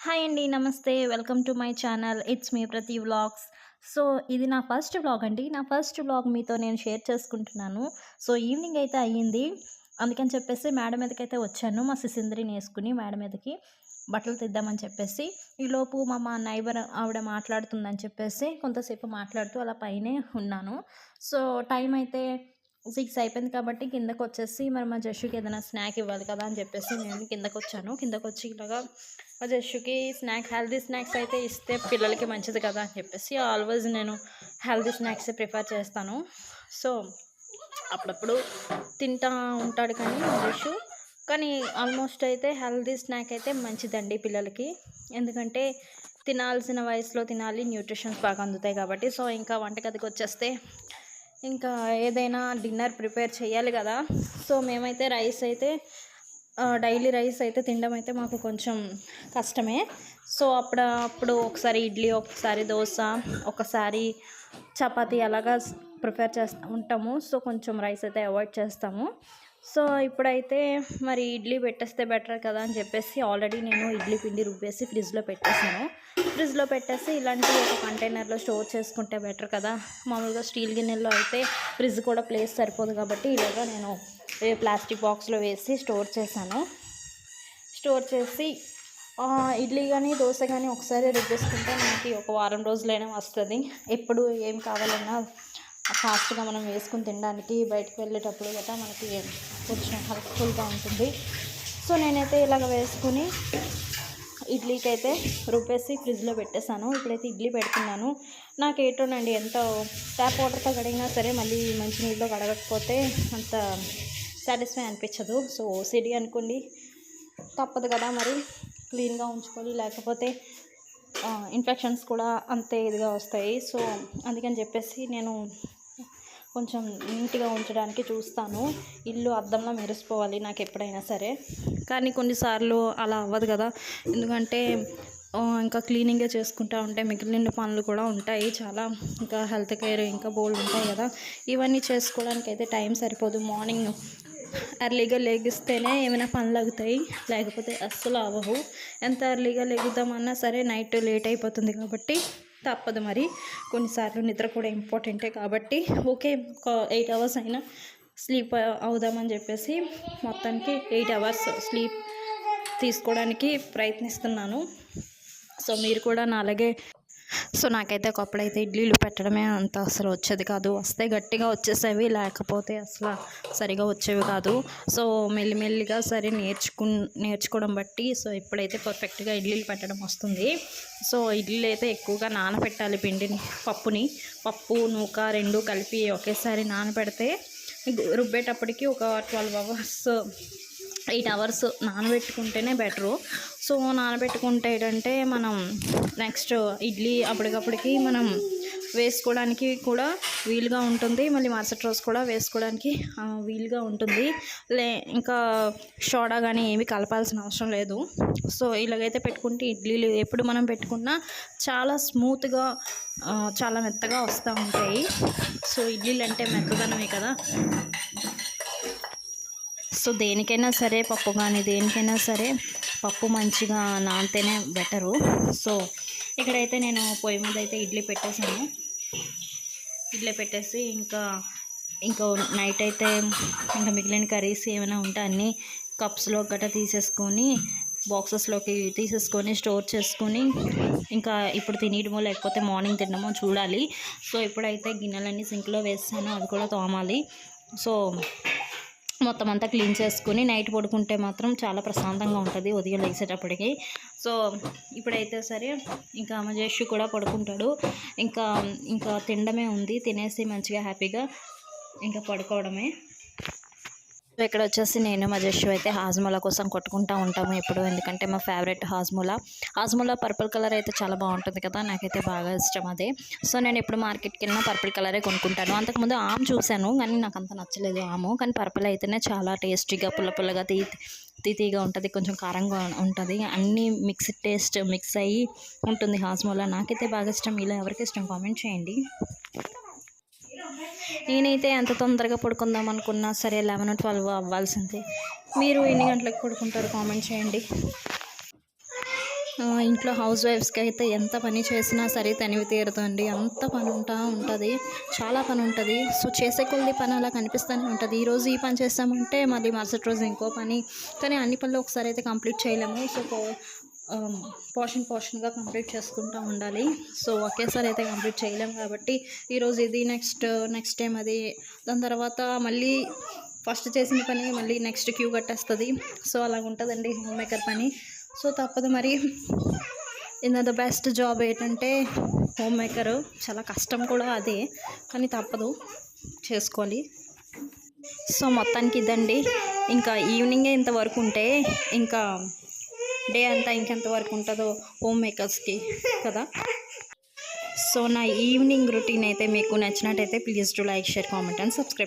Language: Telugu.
హాయ్ అండి. నమస్తే. Welcome to my channel. It's me ప్రతి వ్లాగ్స్. సో, ఇది నా ఫస్ట్ వ్లాగ్ అండి. నా ఫస్ట్ వ్లాగ్ మీతో నేను షేర్ చేసుకుంటున్నాను. సో, ఈవినింగ్ అయితే అయ్యింది. అందుకని చెప్పేసి మేడ మీదకైతే వచ్చాను. మా సిసింద్రిని యేసుకుని మేడ మీదకి బట్టలు తీద్దామని చెప్పేసి. ఈలోపు మా నైబర్ ఆవిడ మాట్లాడుతుందని చెప్పేసి కొంతసేపు మాట్లాడుతూ అలా పైనే ఉన్నాను. సో, టైం అయితే 6 అయిపోయింది కాబట్టి కిందకొచ్చేసి మరి మా జష్షుకి ఏదైనా స్నాక్ ఇవ్వాలి కదా అని చెప్పేసి నేను కిందకొచ్చాను. కిందకొచ్చి ఇలాగా మా జష్షుకి హెల్తీ స్నాక్స్ అయితే ఇస్తే పిల్లలకి మంచిది కదా అని చెప్పేసి ఆల్వేస్ నేను హెల్తీ స్నాక్సే ప్రిఫర్ చేస్తాను. సో, అప్పుడప్పుడు తింటా ఉంటాడు కానీ మా జష్షు. కానీ ఆల్మోస్ట్ అయితే హెల్తీ స్నాక్ అయితే మంచిదండి పిల్లలకి. ఎందుకంటే తినాల్సిన వయసులో తినాలి, న్యూట్రిషన్స్ బాగా అందుతాయి కాబట్టి. సో, ఇంకా వంటగదికి వచ్చేస్తే ఇంకా ఏదైనా డిన్నర్ ప్రిపేర్ చేయాలి కదా. సో, మేమైతే డైలీ రైస్ అయితే తినడం అయితే మాకు కొంచెం కష్టమే. సో, అప్పుడు ఒకసారి ఇడ్లీ, ఒకసారి దోశ, ఒకసారి చపాతీ అలాగా ప్రిపేర్ చేస్తూ ఉంటాము. సో, కొంచెం రైస్ అయితే అవాయిడ్ చేస్తాము. సో, ఇప్పుడైతే మరి ఇడ్లీ పెట్టేస్తే బెటర్ కదా అని చెప్పేసి ఆల్రెడీ నేను ఇడ్లీ పిండి రుబ్బేసి ఫ్రిడ్జ్లో పెట్టేసాను. ఫ్రిడ్జ్లో పెట్టేసి ఇలాంటి ఒక కంటైనర్లో స్టోర్ చేసుకుంటే బెటర్ కదా. మామూలుగా స్టీల్ గిన్నెల్లో అయితే ఫ్రిడ్జ్ కూడా ప్లేస్ సరిపోదు కాబట్టి ఇలాగా నేను ప్లాస్టిక్ బాక్స్లో వేసి స్టోర్ చేశాను. స్టోర్ చేసి ఇడ్లీ కానీ దోశ కానీ ఒకసారి రుబ్బేసుకుంటే మనకి ఒక వారం రోజులైనా వస్తుంది. ఎప్పుడు ఏం కావాలన్నా ఫాస్ట్గా మనం వేసుకుని తినడానికి బయటకు వెళ్ళేటప్పుడు గట్రా మనకి కొంచెం హెల్ప్ఫుల్గా ఉంటుంది. సో, నేనైతే ఇలాగ వేసుకుని ఇడ్లీకి అయితే రుబ్బేసి ఫ్రిడ్జ్లో పెట్టేశాను. ఇప్పుడైతే ఇడ్లీ పెడుతున్నాను. నాకు ఏంటోనండి, ఎంత ట్యాప్ వాటర్తో కడిగినా సరే మళ్ళీ మంచినీళ్ళలో కడగకపోతే అంత సాటిస్ఫై అనిపించదు. సో, ఓసిడి అనుకోండి, తప్పదు కదా, మరి క్లీన్గా ఉంచుకోవాలి, లేకపోతే ఇన్ఫెక్షన్స్ కూడా అంతే ఇదిగా వస్తాయి. సో, అందుకని చెప్పేసి నేను కొంచెం నీట్గా ఉంచడానికి చూస్తాను. ఇల్లు అద్దంలో మెరిసిపోవాలి నాకు ఎప్పుడైనా సరే. కానీ కొన్నిసార్లు అలా అవ్వదు కదా. ఎందుకంటే ఇంకా క్లీనింగే చేసుకుంటూ ఉంటే మిగిలిన పనులు కూడా ఉంటాయి చాలా. ఇంకా హెల్త్ కేర్ ఇంకా బోల్డ్ ఉంటాయి కదా. ఇవన్నీ చేసుకోవడానికి అయితే టైం సరిపోదు. మార్నింగ్ ఎర్లీగా లెగిస్తేనే ఏమైనా పనులు అవుతాయి, లేకపోతే అస్సలు అవ్వవు. ఎంత ఎర్లీగా లెగుద్దామన్నా సరే నైట్ లేట్ అయిపోతుంది కాబట్టి తప్పదు. మరి కొన్నిసార్లు నిద్ర కూడా ఇంపార్టెంటే కాబట్టి ఓకే, ఒక 8 అవర్స్ అయినా స్లీప్ అవుదామని చెప్పేసి మొత్తానికి 8 అవర్స్ స్లీప్ తీసుకోవడానికి ప్రయత్నిస్తున్నాను. సో, మీరు కూడా నా అలాగే. సో, నాకైతే ఒకప్పుడైతే ఇడ్లీలు పెట్టడమే అంత అసలు వచ్చేది కాదు. వస్తే గట్టిగా వచ్చేసేవి, లేకపోతే అసలు సరిగా వచ్చేవి కాదు. సో, మెల్లిమెల్లిగా సరే నేర్చుకోవడం బట్టి సో ఇప్పుడైతే పర్ఫెక్ట్గా ఇడ్లీలు పెట్టడం వస్తుంది. సో, ఇడ్లీలు అయితే ఎక్కువగా నానబెట్టాలి పిండిని, పప్పు నూక 2 కలిపి ఒకేసారి నానబెడితే రుబ్బేటప్పటికి ఒక 12 అవర్స్ 8 అవర్స్ నానబెట్టుకుంటేనే బెటరు. సో, నానబెట్టుకుంటే ఏంటంటే మనం నెక్స్ట్ ఇడ్లీ అప్పటికప్పటికి మనం వేసుకోవడానికి కూడా వీలుగా ఉంటుంది. మళ్ళీ మరుసటి రోజు కూడా వేసుకోవడానికి వీలుగా ఉంటుంది. ఇంకా సోడా కానీ ఏమీ కలపాల్సిన అవసరం లేదు. సో, ఇలాగైతే పెట్టుకుంటే ఇడ్లీలు ఎప్పుడు మనం పెట్టుకున్నా చాలా స్మూత్గా చాలా మెత్తగా వస్తూ ఉంటాయి. సో, ఇడ్లీలు అంటే మెత్తదనమే కదా. సో, దేనికైనా సరే పప్పు కానీ దేనికైనా సరే పప్పు మంచిగా నానితేనే బెటరు. సో, ఇక్కడైతే నేను పొయ్యి మీద అయితే ఇడ్లీ పెట్టేసాను. ఇడ్లీ పెట్టేసి ఇంకా నైట్ అయితే ఇంకా మిగిలిన కర్రీస్ ఏమైనా ఉంటే అన్నీ కప్స్లో గట్రా తీసేసుకొని బాక్సెస్లోకి తీసేసుకొని స్టోర్ చేసుకొని ఇంకా ఇప్పుడు తినడమో లేకపోతే మార్నింగ్ తినడమో చూడాలి. సో, ఇప్పుడైతే గిన్నెలన్నీ సింక్లో వేసాను, అవి కూడా తోమాలి. సో, మొత్తం అంతా క్లీన్ చేసుకుని నైట్ పడుకుంటే మాత్రం చాలా ప్రశాంతంగా ఉంటుంది ఉదయం లేచేటప్పటికి. సో, ఇప్పుడైతే సరే ఇంకా మా జేషు కూడా పడుకుంటాడు. ఇంకా తినడమే ఉంది, తినేసి మంచిగా హ్యాపీగా ఇంకా పడుకోవడమే. సో, ఇక్కడ వచ్చేసి నేను మా జష్షు అయితే హాజ్మోలా కోసం కొట్టుకుంటూ ఉంటాము ఎప్పుడు. ఎందుకంటే మా ఫేవరెట్ హాజ్మోలా పర్పుల్ కలర్ అయితే చాలా బాగుంటుంది కదా, నాకైతే బాగా ఇష్టం అదే. సో, నేను ఎప్పుడు మార్కెట్కి వెళ్ళినా పర్పుల్ కలరే కొనుక్కుంటాను. అంతకుముందు ఆమ్ చూశాను కానీ నాకు అంత నచ్చలేదు ఆము. కానీ పర్పుల్ అయితేనే చాలా టేస్టీగా పుల్లగా తీగా ఉంటుంది, కొంచెం కారంగా ఉంటుంది, అన్నీ టేస్ట్ మిక్స్ అయ్యి ఉంటుంది హాజ్మోలా. నాకైతే బాగా ఇష్టం. ఇలా ఎవరికి ఇష్టం కామెంట్ చేయండి. నేనైతే ఎంత తొందరగా పడుకుందాం అనుకున్నా సరే 11-12 అవ్వాల్సిందే. మీరు ఎన్ని గంటలకు పడుకుంటారు కామెంట్ చేయండి. ఇంట్లో హౌస్ వైఫ్స్కి అయితే ఎంత పని చేసినా సరే తనివి తీరదండి. అంత పని ఉంటుంది, చాలా పని ఉంటుంది. సో చేసే కొద్ది పని అలా కనిపిస్తూనే ఉంటుంది. ఈరోజు ఈ పని చేస్తామంటే మళ్ళీ మరుసటి రోజు ఇంకో పని, కానీ అన్ని పనులు ఒకసారి అయితే కంప్లీట్ చేయలేము. సో పోర్షన్గా కంప్లీట్ చేసుకుంటూ ఉండాలి. సో ఒకేసారి అయితే కంప్లీట్ చేయలేము కాబట్టి ఈరోజు ఇది, నెక్స్ట్ టైం అది, దాని తర్వాత మళ్ళీ ఫస్ట్ చేసిన పని మళ్ళీ నెక్స్ట్ క్యూ కట్టేస్తుంది. సో అలాగ ఉంటుందండి హోమ్ మేకర్ పని. సో తప్పదు మరి. ద బెస్ట్ జాబ్ ఏంటంటే హోమ్ మేకరు. చాలా కష్టం కూడా అదే, కానీ తప్పదు, చేసుకోవాలి. సో మొత్తానికి ఇదండి. ఇంకా ఈవినింగే ఇంతవరకు ఉంటే ఇంకా డే అంతా ఇంకెంతవరకు ఉంటుందో హోమ్ మేకర్స్కి కదా. సో నా ఈవినింగ్ రొటీన్ అయితే మీకు నచ్చినట్టయితే please to like, share, comment and subscribe.